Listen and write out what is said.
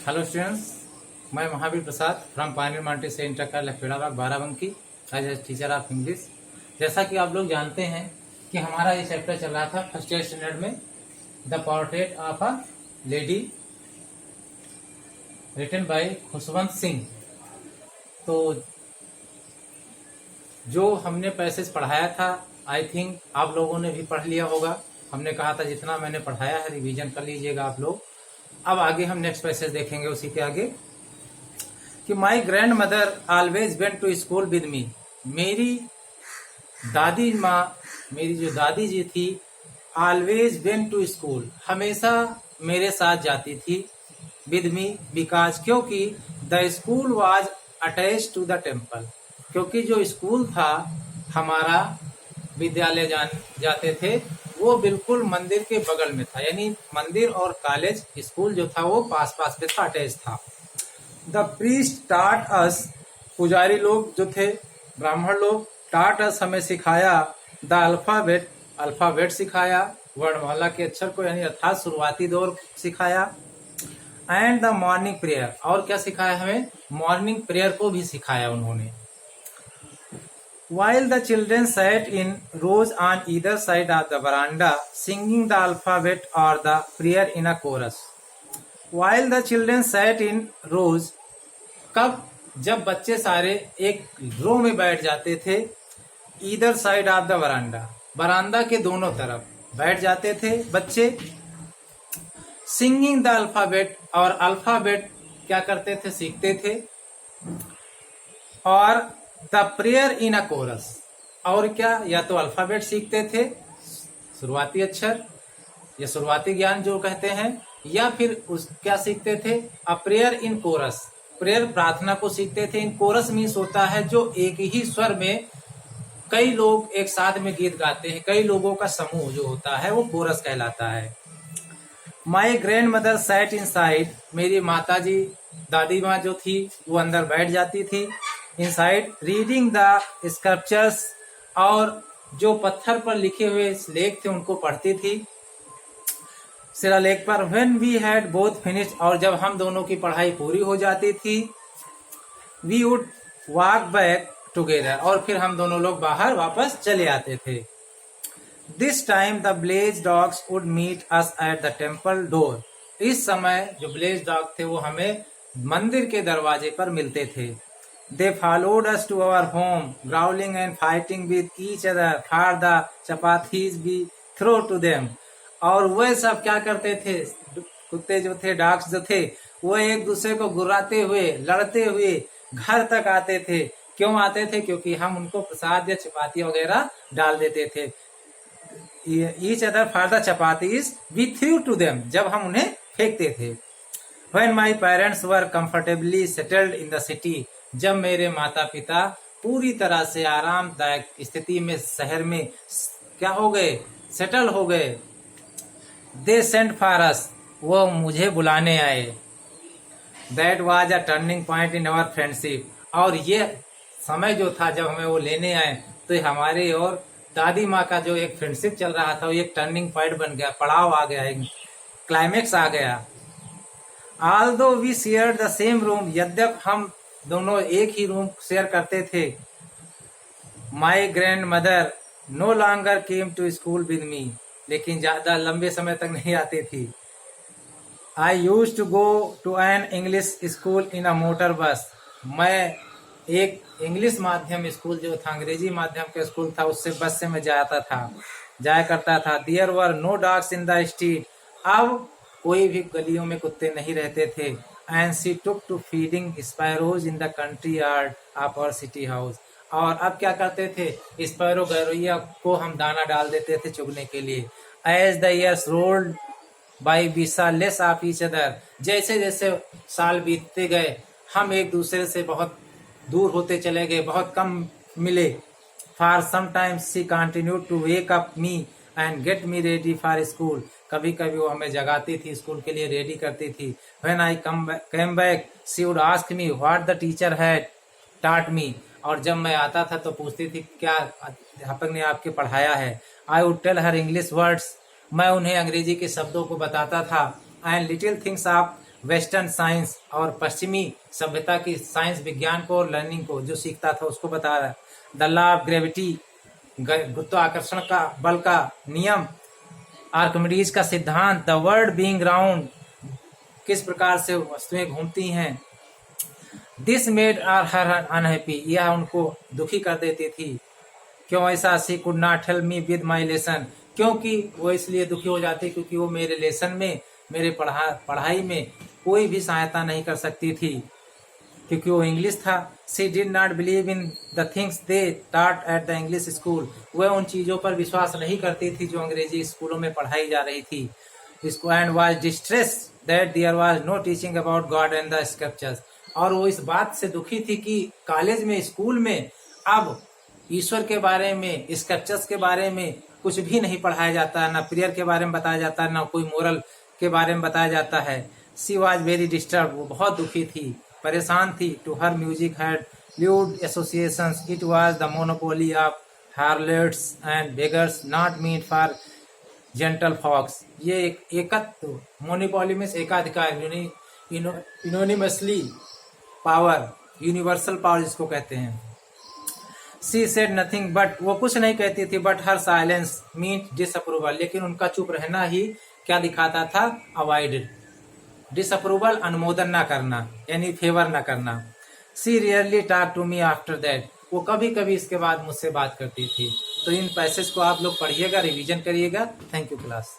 Hello students, मैं Mahavir Prasad from Pioneer Montessori Inter College Lakhedabagh Barabanki as a teacher of English. जैसा कि आप लोग जानते हैं कि हमारा ये चैप्टर चल रहा था फर्स्ट ईयर स्टैंडर्ड में, the portrait of a lady written by Khushwant Singh. तो जो हमने पैसेज पढ़ाया था, आई थिंक आप लोगों ने भी पढ़ लिया होगा। हमने कहा था जितना मैंने पढ़ाया है रिवीजन कर लीजिएगा आप लोग। अब आगे हम नेक्स्ट पैसेज देखेंगे उसी के आगे कि my grand mother always went to school with me. मेरी दादी माँ, मेरी जो दादी जी थी, ऑलवेज वेंट टू स्कूल, हमेशा मेरे साथ जाती थी, विद मी बिकॉज, क्योंकि the school was attach to the temple, क्योंकि जो स्कूल था हमारा विद्यालय जाते थे वो बिल्कुल मंदिर के बगल में था, यानी मंदिर और कॉलेज स्कूल जो था वो पास पास में था, अटैच था। द प्रीस्ट टाट अस, पुजारी लोग जो थे, ब्राह्मण लोग, टाट अस, हमें सिखाया, द अल्फाबेट, अल्फाबेट सिखाया, वर्णमाला के अक्षर को, यानी अर्थात शुरुआती दौर सिखाया, एंड द मॉर्निंग प्रेयर, और क्या सिखाया हमें, मॉर्निंग प्रेयर को भी सिखाया उन्होंने। While the children sat in rows on either side of the veranda, singing the alphabet or the prayer in a chorus. While the children sat in rows, कब, जब बच्चे सारे एक रो में बैठ जाते थे, either side of the veranda, बरामदा के दोनों तरफ बैठ जाते थे बच्चे, singing the alphabet, और अल्फाबेट क्या करते थे, सीखते थे, और the prayer in a chorus, और क्या, या तो अल्फाबेट सीखते थे, शुरुआती अक्षर या शुरुआती ज्ञान जो कहते हैं, या फिर उस क्या सीखते थे, a prayer in chorus, prayer प्रार्थना को सीखते थे। इन कोरस मीन्स होता है जो एक ही स्वर में कई लोग एक साथ में गीत गाते हैं, कई लोगों का समूह जो होता है वो कोरस कहलाता है। My grand mother sat in side, मेरी माता जी, दादी माँ जो थी वो अंदर बैठ जाती थी, इनसाइड, रीडिंग द स्क्रिप्चर्स, और जो पत्थर पर लिखे हुए लेख थे उनको पढ़ती थी शिलालेख पर। When we had both finished, और जब हम दोनों की पढ़ाई पूरी हो जाती थी, we would walk back together, और फिर हम दोनों लोग बाहर वापस चले आते थे। This time the village dogs would meet us at the temple door, इस समय जो ब्लेज डॉग थे वो हमें मंदिर के दरवाजे पर मिलते थे। They followed us to our home, growling and fighting with each other for the chapatis we throw to them. और वह सब क्या करते थे, कुत्ते जो थे, डॉग्स जो थे, वो एक दूसरे को गुर्राते हुए, लड़ते हुए घर तक आते थे। क्यों आते थे? क्योंकि हम उनको प्रसाद या चपाती वगैरह डाल देते थे। Each other for the chapatis we threw to them, जब हम उन्हें फेंकते थे। When my parents were comfortably settled in the city, जब मेरे माता पिता पूरी तरह से आरामदायक स्थिति में शहर में क्या हो गए, सेटल हो गए, दे सेंट फॉर अस, वो मुझे बुलाने आए। That was a turning point in our friendship, और ये समय जो था जब हमें वो लेने आए, तो हमारे और दादी माँ का जो एक फ्रेंडशिप चल रहा था वो एक टर्निंग पॉइंट बन गया, पड़ाव आ गया, एक क्लाइमेक्स आ गया। Although we share the same room, यद्यप हम दोनों एक ही रूम शेयर करते थे, my grand mother no longer came to school with me, लेकिन ज्यादा लंबे समय तक नहीं आती थी। I used to go to an English school in a motor bus, मैं एक इंग्लिश माध्यम स्कूल जो था, अंग्रेजी माध्यम का स्कूल था, उससे बस से मैं जाया करता था। There were no dogs in the street, अब कोई भी गलियों में कुत्ते नहीं रहते थे। And she took to feeding sparrows in the courtyard of our city house, और अब क्या करते थे, स्पैरो गौरैया को हम दाना डाल देते थे चुगने के लिए। As the years rolled by we saw less of each other, जैसे जैसे साल बीतते गए हम एक दूसरे से बहुत दूर होते चले गए, बहुत कम मिले। For some times she continued to wake up me and get me ready for school, कभी कभी वो हमें जगाती थी, स्कूल के लिए रेडी करती थी। When I came back she would ask me what the teacher had taught me, और जब मैं आता था तो पूछती थी क्या अध्यापक ने आपके पढ़ाया है। I would tell her English words, मैं उन्हें अंग्रेजी के शब्दों को बताता था। And little things of western science और पश्चिमी सभ्यता की साइंस विज्ञान को और लर्निंग को जो सीखता था उसको बता रहा है। द लॉ ऑफ ग्रेविटी, गुरुत्वाकर्षण का बल का नियम, आर्किमिडीज का सिद्धांत, द वर्ल्ड बीइंग राउंड, किस प्रकार से वस्तुएं घूमती हैं। दिस मेड हर अनहैप्पी, यह उनको दुखी कर देती थी। क्यों ऐसा? She could not help me with my lesson, क्योंकि वो इसलिए दुखी हो जाती क्योंकि वो मेरे लेसन में, मेरे पढ़ाई में कोई भी सहायता नहीं कर सकती थी क्योंकि वो इंग्लिश था। She did not believe in the things they taught at the English school, वह उन चीज़ों पर विश्वास नहीं करती थी जो अंग्रेजी स्कूलों में पढ़ाई जा रही थी। इसको and was distress that there was no teaching about God and the scriptures, और वो इस बात से दुखी थी कि कॉलेज में, स्कूल में अब ईश्वर के बारे में, स्क्रिप्चर्स के बारे में कुछ भी नहीं पढ़ाया जाता है, ना प्रेयर के बारे में बताया जाता है, ना कोई मोरल के बारे में बताया जाता है। सी वॉज वेरी डिस्टर्ब, वो बहुत दुखी थी, परेशान थी। To her music had lewd associations, it was the monopoly of harlots and beggars, not meant for gentle folks। ये एक एकत्व, मोनोपोली में एकाधिकार, इनोनिमसली पावर, यूनिवर्सल पावर जिसको कहते हैं। सी सेड नथिंग बट, वो कुछ नहीं कहती थी, but her silence means disapproval, लेकिन उनका चुप रहना ही क्या दिखाता था? अवॉइडेड, डिसअप्रूवल, अनुमोदन ना करना, यानी फेवर ना करना। She rarely talk to me after that, वो कभी कभी इसके बाद मुझसे बात करती थी। तो इन पैसेज को आप लोग पढ़िएगा, रिवीजन करिएगा। Thank you class.